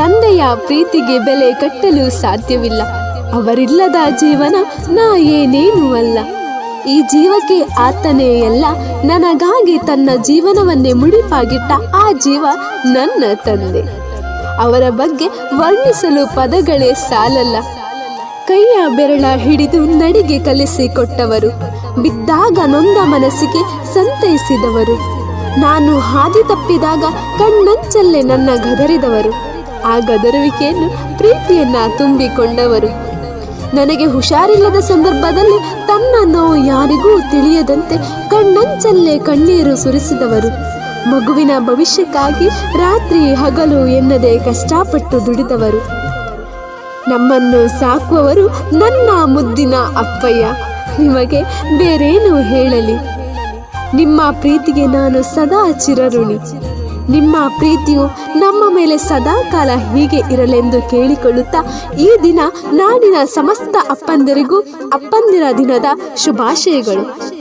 ತಂದೆಯ ಪ್ರೀತಿಗೆ ಬೆಲೆ ಕಟ್ಟಲು ಸಾಧ್ಯವಿಲ್ಲ. ಅವರಿಲ್ಲದ ಜೀವನ ನಾ ಏನೇನೂ ಅಲ್ಲ. ಈ ಜೀವಕ್ಕೆ ಆತನೇ ಎಲ್ಲ. ನನಗಾಗಿ ತನ್ನ ಜೀವನವನ್ನೇ ಮುಡಿಪಾಗಿಟ್ಟ ಆ ಜೀವ ನನ್ನ ತಂದೆ. ಅವರ ಬಗ್ಗೆ ವರ್ಣಿಸಲು ಪದಗಳೇ ಸಾಲಲ್ಲ. ಕೈಯ ಬೆರಳ ಹಿಡಿದು ನಡಿಗೆ ಕಲಿಸಿಕೊಟ್ಟವರು, ಬಿದ್ದಾಗ ನೊಂದ ಮನಸ್ಸಿಗೆ ಸಂತೈಸಿದವರು, ನಾನು ಹಾದಿ ತಪ್ಪಿದಾಗ ಕಣ್ಣಂಚಲ್ಲೇ ನನ್ನ ಗದರಿದವರು, ಆ ಗದರುವಿಕೆಯನ್ನು ಪ್ರೀತಿಯನ್ನ ತುಂಬಿಕೊಂಡವರು, ನನಗೆ ಹುಷಾರಿಲ್ಲದ ಸಂದರ್ಭದಲ್ಲಿ ತನ್ನ ನೋವು ಯಾರಿಗೂ ತಿಳಿಯದಂತೆ ಕಣ್ಣಂಚಲ್ಲೇ ಕಣ್ಣೀರು ಸುರಿಸಿದವರು, ಮಗುವಿನ ಭವಿಷ್ಯಕ್ಕಾಗಿ ರಾತ್ರಿ ಹಗಲು ಎನ್ನದೆ ಕಷ್ಟಪಟ್ಟು ದುಡಿದವರು, ನಮ್ಮನ್ನು ಸಾಕುವವರು ನನ್ನ ಮುದ್ದಿನ ಅಪ್ಪಯ್ಯ. ನಿಮಗೆ ಬೇರೇನು ಹೇಳಲಿ? ನಿಮ್ಮ ಪ್ರೀತಿಗೆ ನಾನು ಸದಾ ಚಿರಋಣಿ. ನಿಮ್ಮ ಪ್ರೀತಿಯು ನಮ್ಮ ಮೇಲೆ ಸದಾ ಕಾಲ ಹೀಗೆ ಇರಲೆಂದು ಕೇಳಿಕೊಳ್ಳುತ್ತಾ ಈ ದಿನ ನಾಡಿನ ಸಮಸ್ತ ಅಪ್ಪಂದಿರಿಗೂ ಅಪ್ಪಂದಿರ ದಿನದ ಶುಭಾಶಯಗಳು.